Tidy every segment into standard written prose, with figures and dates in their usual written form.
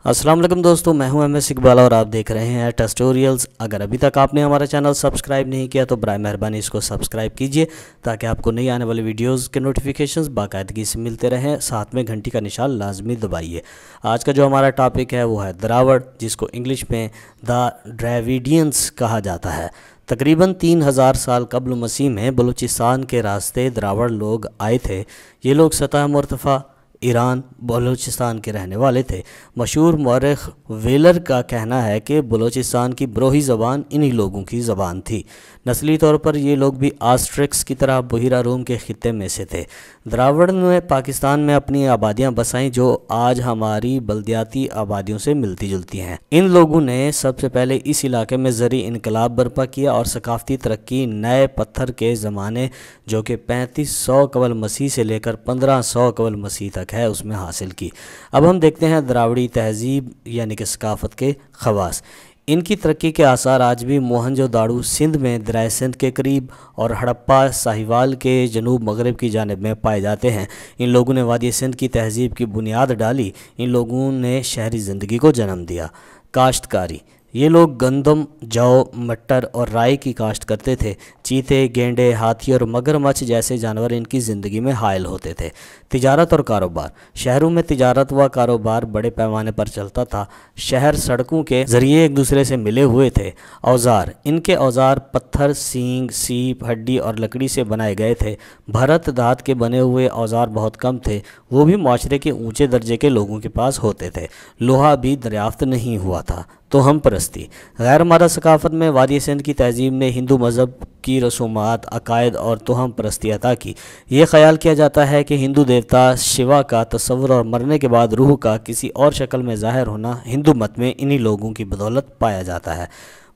अस्सलाम वालेकुम दोस्तों, मैं हूं MS इकबाल और आप देख रहे हैं टेस्टोरियल्स। अगर अभी तक आपने हमारा चैनल सब्सक्राइब नहीं किया तो बराए मेहरबानी इसको सब्सक्राइब कीजिए ताकि आपको नई आने वाली वीडियोस के नोटिफिकेशंस बाकायदगी से मिलते रहें। साथ में घंटी का निशान लाजमी दबाइए। आज का जो हमारा टॉपिक है वो है द्रावड़, जिसको इंग्लिश में द ड्राविडियंस कहा जाता है। तकरीबन 3000 साल कब्ल मसीह में बलूचिस्तान के रास्ते द्रावड़ लोग आए थे। ये लोग सतह मुर्तफ़ा ईरान बलूचिस्तान के रहने वाले थे। मशहूर मौरख वेलर का कहना है कि बलूचिस्तान की ब्रोही ज़बान इन्हीं लोगों की ज़बान थी। नस्ली तौर पर ये लोग भी आस्ट्रिक्स की तरह बहिरा रूम के खित्ते में से थे। द्रावड़ ने पाकिस्तान में अपनी आबादियाँ बसाईं जो आज हमारी बल्दियाती आबादियों से मिलती जुलती हैं। इन लोगों ने सबसे पहले इस इलाके में ज़री इनकलाब बर्पा किया और सकाफ़ती तरक्की नए पत्थर के ज़माने जो कि 3500 कबल मसीह से लेकर 1500 कबल मसीह तक है उसमें हासिल की। अब हम देखते हैं द्राविड़ी तहज़ीब यानी कि सकाफ़त के ख़वास। इनकी तरक्की के आसार आज भी मोहनजोदाड़ो सिंध में दरिया सिंध के करीब और हड़प्पा साहिवाल के जनूब मगरब की जानिब में पाए जाते हैं। इन लोगों ने वादी सिंध की तहज़ीब की बुनियाद डाली। इन लोगों ने शहरी ज़िंदगी को जन्म दिया। काश्तकारी, ये लोग गंदम, जौ, मटर और राई की काश्त करते थे। चीते, गेंडे, हाथी और मगरमच्छ जैसे जानवर इनकी ज़िंदगी में हायल होते थे। तिजारत और कारोबार, शहरों में तिजारत व कारोबार बड़े पैमाने पर चलता था। शहर सड़कों के ज़रिए एक दूसरे से मिले हुए थे। औज़ार, इनके औज़ार पत्थर, सींग, सीप, हड्डी और लकड़ी से बनाए गए थे। भरत धात के बने हुए औज़ार बहुत कम थे, वो भी माशरे के ऊँचे दर्जे के लोगों के पास होते थे। लोहा भी दरियाफ्त नहीं हुआ था। तो हम परस्ती, गैर मादा सकाफ़त में वादी सिंध की तहज़ीब ने हिंदू मज़हब की रसूमात, अकायद और तोहम परस्ती अता की। ये ख्याल किया जाता है कि हिंदू देवता शिवा का तस्वुर और मरने के बाद रूह का किसी और शक्ल में ज़ाहिर होना हिंदू मत में इन्हीं लोगों की बदौलत पाया जाता है।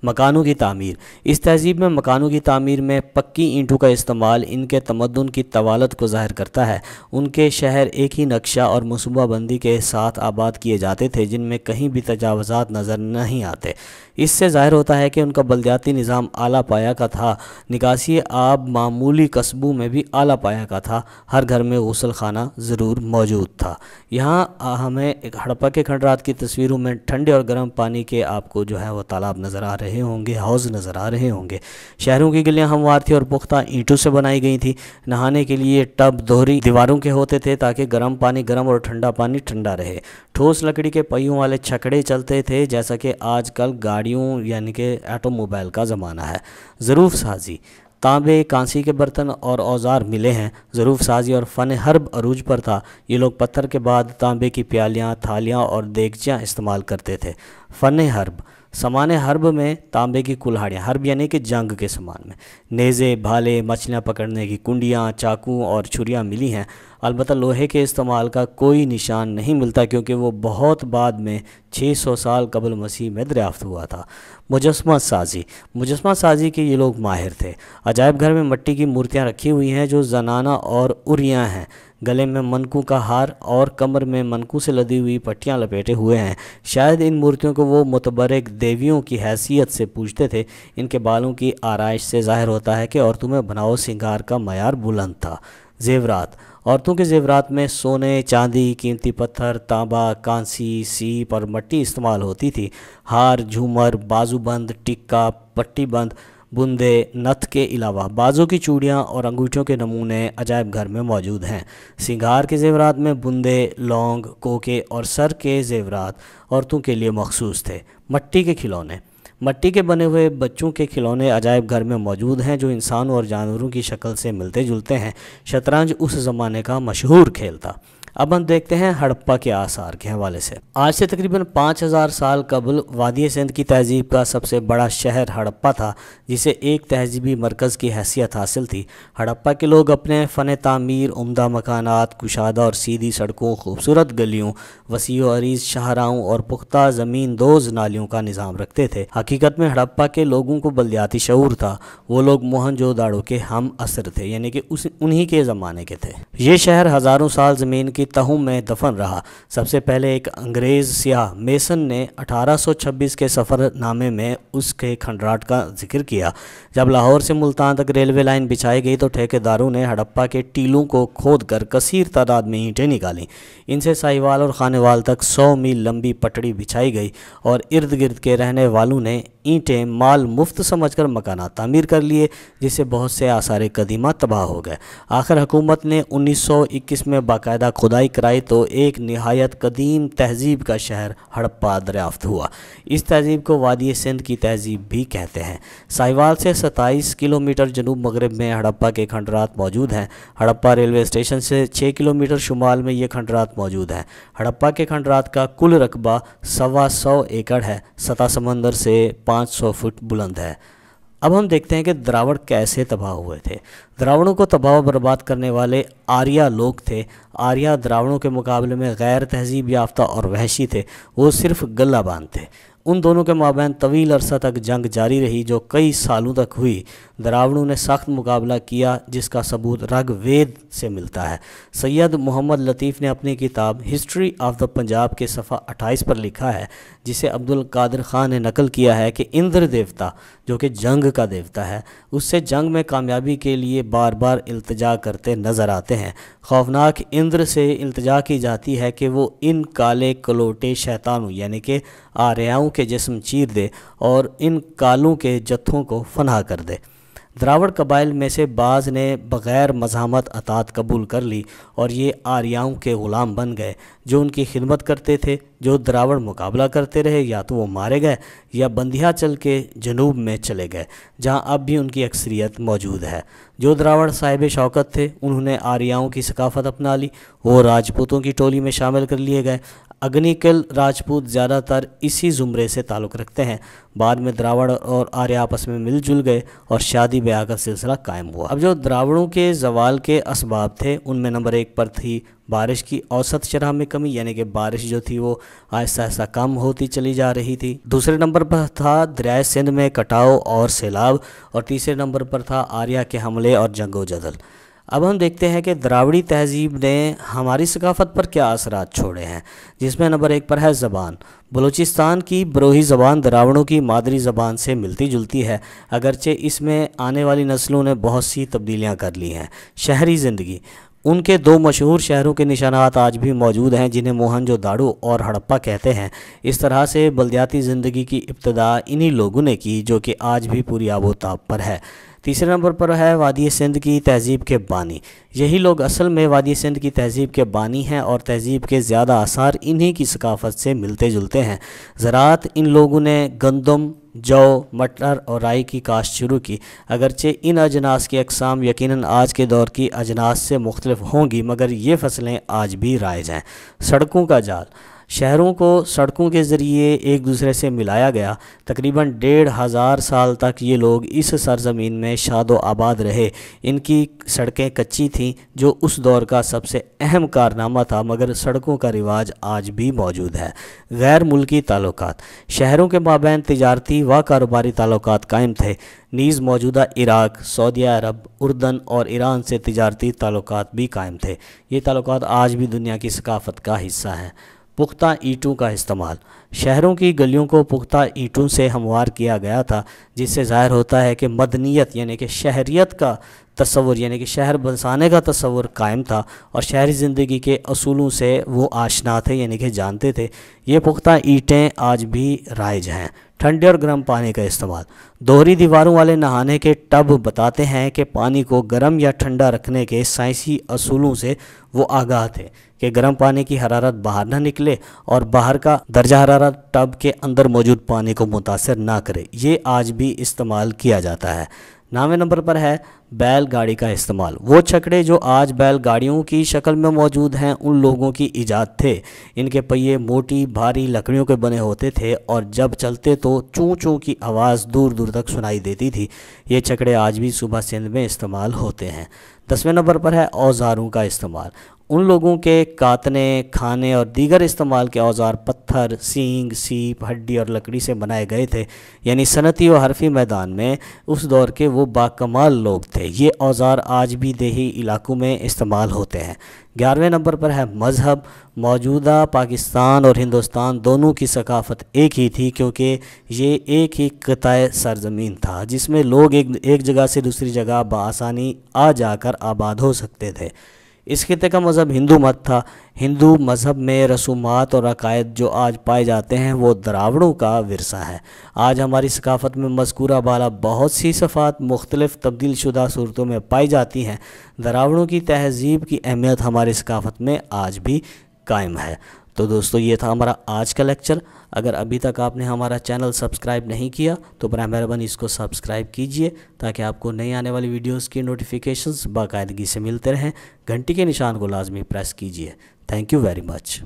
मकानों की तामीर, इस तहज़ीब में मकानों की तामीर में पक्की ईंटों का इस्तेमाल इनके तमद्दुन की तवालत को ज़ाहिर करता है। उनके शहर एक ही नक्शा और मनसूबाबंदी के साथ आबाद किए जाते थे जिनमें कहीं भी तजावुज़ात नज़र नहीं आते। इससे ज़ाहिर होता है कि उनका बल्दियाती निज़ाम आला पाया का था। निकासी आब मामूली कस्बों में भी आला पाया का था। हर घर में गुसल खाना ज़रूर मौजूद था। यहाँ हमें एक हड़प्पा के खंडरात की तस्वीरों में ठंडे और गर्म पानी के आपको जो है वो तालाब नज़र आ रहे होंगे, हौज़ नज़र आ रहे होंगे। शहरों की गलियाँ हमवार थी और पुख्ता ईंटों से बनाई गई थी। नहाने के लिए टब दोहरी दीवारों के होते थे ताकि गर्म पानी गर्म और ठंडा पानी ठंडा रहे। ठोस लकड़ी के पहियों वाले छकड़े चलते थे जैसा कि आजकल गाड़ियों यानी कि ऑटोमोबाइल का ज़माना है। ज़रूफ़ साजी, तांबे, कांसी के बर्तन और औज़ार मिले हैं। ज़रूफ़ साजी और फ़न हर्ब अरूज पर था। ये लोग पत्थर के बाद तांबे की प्यालियाँ, थालियाँ और देगचियाँ इस्तेमाल करते थे। फ़न हर्ब, सामान हर्ब में तांबे की कुल्हाड़ियाँ, हर्ब यानी कि जंग के सामान में नेज़े, भाले, मछलियाँ पकड़ने की कुंडियाँ, चाकू और छुरियाँ मिली हैं। अलबत्ता लोहे के इस्तेमाल का कोई निशान नहीं मिलता क्योंकि वो बहुत बाद में 600 साल कबल मसीह में दरियाफ्त हुआ था। मुजस्मा साजी, मुजस्मा साजी के ये लोग माहिर थे। अजायब घर में मिट्टी की मूर्तियाँ रखी हुई हैं जो जनाना और उरियाँ हैं। गले में मनकू का हार और कमर में मनकू से लदी हुई पट्टियाँ लपेटे हुए हैं। शायद इन मूर्तियों को वो मुतबरक देवियों की हैसियत से पूजते थे। इनके बालों की आराइश से ज़ाहिर होता है कि औरतों में बनाओ सिंगार का मयार बुलंद था। ज़ेवरात, औरतों के ज़ेवरात में सोने, चांदी, कीमती पत्थर, तांबा, कांसी, सीप और मिट्टी इस्तेमाल होती थी। हार, झूमर, बाजूबंद, टिक्का, पट्टीबंद, बूंदे, नथ के अलावा बाजों की चूड़ियाँ और अंगूठियों के नमूने अजायब घर में मौजूद हैं। सिंगार के ज़ेवरात में बूंदे, लौंग, कोके और सर के ज़ेवरात औरतों के लिए मखसूस थे। मिट्टी के खिलौने, मिट्टी के बने हुए बच्चों के खिलौने अजायब घर में मौजूद हैं जो इंसानों और जानवरों की शक्ल से मिलते जुलते हैं। शतरंज उस ज़माने का मशहूर खेल था। अब हम देखते हैं हड़प्पा के आसार के हवाले से। आज से तकरीबन 5000 साल कबल वादी सिंध की तहज़ीब का सबसे बड़ा शहर हड़प्पा था जिसे एक तहज़ीबी मरकज़ की हैसियत हासिल थी। हड़प्पा के लोग अपने फ़न तामीर, उम्दा मकानात, कुशादा और सीधी सड़कों, खूबसूरत गलियों, वसी व अरीज़ शाहराहों और पुख्ता ज़मीन दोज़ नालियों का निज़ाम रखते थे। हकीकत में हड़प्पा के लोगों को बल्दियाती शऊर था। वो लोग मोहनजोदाड़ो के हम असर थे यानी कि उन्हीं के ज़माने के थे। ये शहर हज़ारों साल ज़मीन की तहु में दफन रहा। सबसे पहले एक अंग्रेज़ सियाह मेसन ने 1826 के सफ़रनामे में उसके खंडराट का जिक्र किया। जब लाहौर से मुल्तान तक रेलवे लाइन बिछाई गई तो ठेकेदारों ने हड़प्पा के टीलों को खोदकर कसीर तादाद में ईंटें निकालीं। इनसे साहिवाल और खानेवाल तक 100 मील लंबी पटड़ी बिछाई गई और इर्द गिर्द के रहने वालों ने ईंटें माल मुफ्त समझकर मकानात तामीर कर लिए, जिससे बहुत से आसार कदीमा तबाह हो गए। आखिर हुकूमत ने 1921 में बाकायदा खुदाई कराई तो एक निहायत कदीम तहजीब का शहर हड़प्पा दरियाफ्त हुआ। इस तहजीब को वादी सिंध की तहजीब भी कहते हैं। साहिवाल से 27 किलोमीटर जनूब मगरब में हड़प्पा के खंडरात मौजूद हैं। हड़प्पा रेलवे स्टेशन से 6 किलोमीटर शुमाल में ये खंडरात मौजूद हैं। हड़प्पा के खंडरात का कुल रकबा 125 एकड़ है। सतह समंदर से 500 फुट बुलंद है। अब हम देखते हैं कि द्रावड़ कैसे तबाह हुए थे। द्रावड़ों को तबाह बर्बाद करने वाले आर्या लोग थे। आर्या द्रावड़ों के मुकाबले में गैर तहजीब याफ्ता और वहशी थे। वो सिर्फ गल्लाबान थे। उन दोनों के माबैन तवील अरसा तक जंग जारी रही जो कई सालों तक हुई। द्रावड़ों ने सख्त मुकाबला किया जिसका सबूत ऋग्वेद से मिलता है। सैयद मोहम्मद लतीफ़ ने अपनी किताब हिस्ट्री ऑफ द पंजाब के सफ़ा 28 पर लिखा है, जिसे अब्दुल कादिर ख़ान ने नकल किया है कि इंद्र देवता, जो कि जंग का देवता है, उससे जंग में कामयाबी के लिए बार बार इल्तिजा करते नज़र आते हैं। खौफनाक इंद्र से इल्तिजा की जाती है कि वो इन काले कलोटे शैतानों यानी कि आर्याओं के जिस्म चीर दे और इन कालों के जत्थों को फनाह कर दे। द्रावड़ कबाइल में से बाज़ ने बग़ैर मज़ामत अतात कबूल कर ली और ये आर्याओं के ग़ुलाम बन गए जो उनकी खिदमत करते थे। जो द्रावड़ मुकाबला करते रहे या तो वो मारे गए या बंदिया चल के जनूब में चले गए, जहाँ अब भी उनकी अक्सरियत मौजूद है। जो द्रावड़ साहिब शौकत थे उन्होंने आर्याओं की सकाफ़त अपना ली। वो राजपूतों की टोली में शामिल कर लिए गए। अग्निकल राजपूत ज़्यादातर इसी ज़ुमरे से ताल्लुक़ रखते हैं। बाद में द्रावड़ और आर्य आपस में मिलजुल गए और शादी ब्याह का सिलसिला कायम हुआ। अब जो द्रावड़ों के ज़वाल के असबाब थे उनमें नंबर 1 पर थी बारिश की औसत शरह में कमी, यानी कि बारिश जो थी वो आहिस्ता आहिस्ता कम होती चली जा रही थी। दूसरे नंबर पर था दरियाए सिंध में कटाव और सैलाब, और तीसरे नंबर पर था आर्या के हमले और जंगो जदल। अब हम देखते हैं कि द्राविड़ी तहजीब ने हमारी सकाफ़त पर क्या असरात छोड़े हैं, जिसमें नंबर 1 पर है ज़बान। बलूचिस्तान की बरोही ज़बान द्राविड़ों की मादरी ज़बान से मिलती जुलती है, अगरचे इसमें आने वाली नस्लों ने बहुत सी तब्दीलियाँ कर ली हैं। शहरी ज़िंदगी, उनके 2 मशहूर शहरों के निशानात आज भी मौजूद हैं जिन्हें मोहनजोदाड़ो और हड़प्पा कहते हैं। इस तरह से बल्दियाती ज़िंदगी की इब्तदा इन्हीं लोगों ने की जो कि आज भी पूरी आबोताब पर है। तीसरे नंबर पर है वादी सिंध की तहजीब के बानी। यही लोग असल में वादी सिंध की तहजीब के बानी हैं और तहजीब के ज़्यादा आसार इन्हीं की सकाफ़त से मिलते जुलते हैं। ज़राअत, इन लोगों ने गंदम, जौ, मटर और राई की काश्त शुरू की। अगरचे इन अजनास की अक़साम यकीनन आज के दौर की अजनास से मुख्तलिफ होंगी, मगर ये फसलें आज भी राइज हैं। सड़कों का जाल, शहरों को सड़कों के ज़रिए एक दूसरे से मिलाया गया। तकरीबन 1500 साल तक ये लोग इस सरज़मीन में शादो आबाद रहे। इनकी सड़कें कच्ची थीं जो उस दौर का सबसे अहम कारनामा था, मगर सड़कों का रिवाज आज भी मौजूद है। गैर मुल्की ताल्लुकात, शहरों के माबैन तिजारती व कारोबारी ताल्लुकात कायम थे। नीज़ मौजूदा इराक़, सऊदी अरब, उर्दन और ईरान से तिजारती ताल्लुकात भी कायम थे। ये ताल्लुकात आज भी दुनिया की सकाफ़त का हिस्सा हैं। पुख्ता ईंटों का इस्तेमाल, शहरों की गलियों को पुख्ता ईंटों से हमवार किया गया था, जिससे ज़ाहिर होता है कि मदनियत यानी कि शहरियत का तस्वुर यानी कि शहर बसाने का तस्वुर कायम था और शहरी ज़िंदगी के असूलों से वो आशना थे यानी कि जानते थे। ये पुख्ता ईंटें आज भी राइज हैं। ठंडे और गर्म पानी का इस्तेमाल, दोहरी दीवारों वाले नहाने के टब बताते हैं कि पानी को गर्म या ठंडा रखने के साइंसी असूलों से वो आगाह थे कि गर्म पानी की हरारत बाहर ना निकले और बाहर का दर्जा हरारत टब के अंदर मौजूद पानी को मुतासर ना करे। ये आज भी इस्तेमाल किया जाता है। 9वें नंबर पर है बैलगाड़ी का इस्तेमाल। वो छकड़े जो आज बैलगाड़ियों की शक्ल में मौजूद हैं उन लोगों की ईजाद थे। इनके पहिए मोटी भारी लकड़ियों के बने होते थे और जब चलते तो चूं चूं की आवाज़ दूर दूर तक सुनाई देती थी। ये छकड़े आज भी सूबा सिंध में इस्तेमाल होते हैं। 10वें नंबर पर है औज़ारों का इस्तेमाल। उन लोगों के काटने, खाने और दीगर इस्तेमाल के औज़ार पत्थर, सींग, सीप, हड्डी और लकड़ी से बनाए गए थे। यानी सनती और हरफी मैदान में उस दौर के वो बाकमाल लोग थे। ये औज़ार आज भी देही इलाकों में इस्तेमाल होते हैं। 11वें नंबर पर है मज़हब। मौजूदा पाकिस्तान और हिंदुस्तान दोनों की सकाफ़त एक ही थी, क्योंकि ये एक ही क़िताए सरज़मीन था जिसमें लोग एक जगह से दूसरी जगह बआसानी आ जाकर आबाद हो सकते थे। इस खित्ते का मज़हब हिंदू मत था। हिंदू मज़हब में रसूमात और अकायद जो आज पाए जाते हैं वो द्राविड़ों का विरसा है। आज हमारी सकाफ़त में मज़कूरा बाला बहुत सी सफ़ात मुख्तलिफ़ तब्दील शुदा सूरतों में पाई जाती हैं। द्राविड़ों की तहज़ीब की अहमियत हमारी सकाफ़त में आज भी कायम है। तो दोस्तों, ये था हमारा आज का लेक्चर। अगर अभी तक आपने हमारा चैनल सब्सक्राइब नहीं किया तो बराए मेहरबानी इसको सब्सक्राइब कीजिए, ताकि आपको नई आने वाली वीडियोस की नोटिफिकेशंस बाकायदगी से मिलते रहें। घंटी के निशान को लाजमी प्रेस कीजिए। Thank you very much.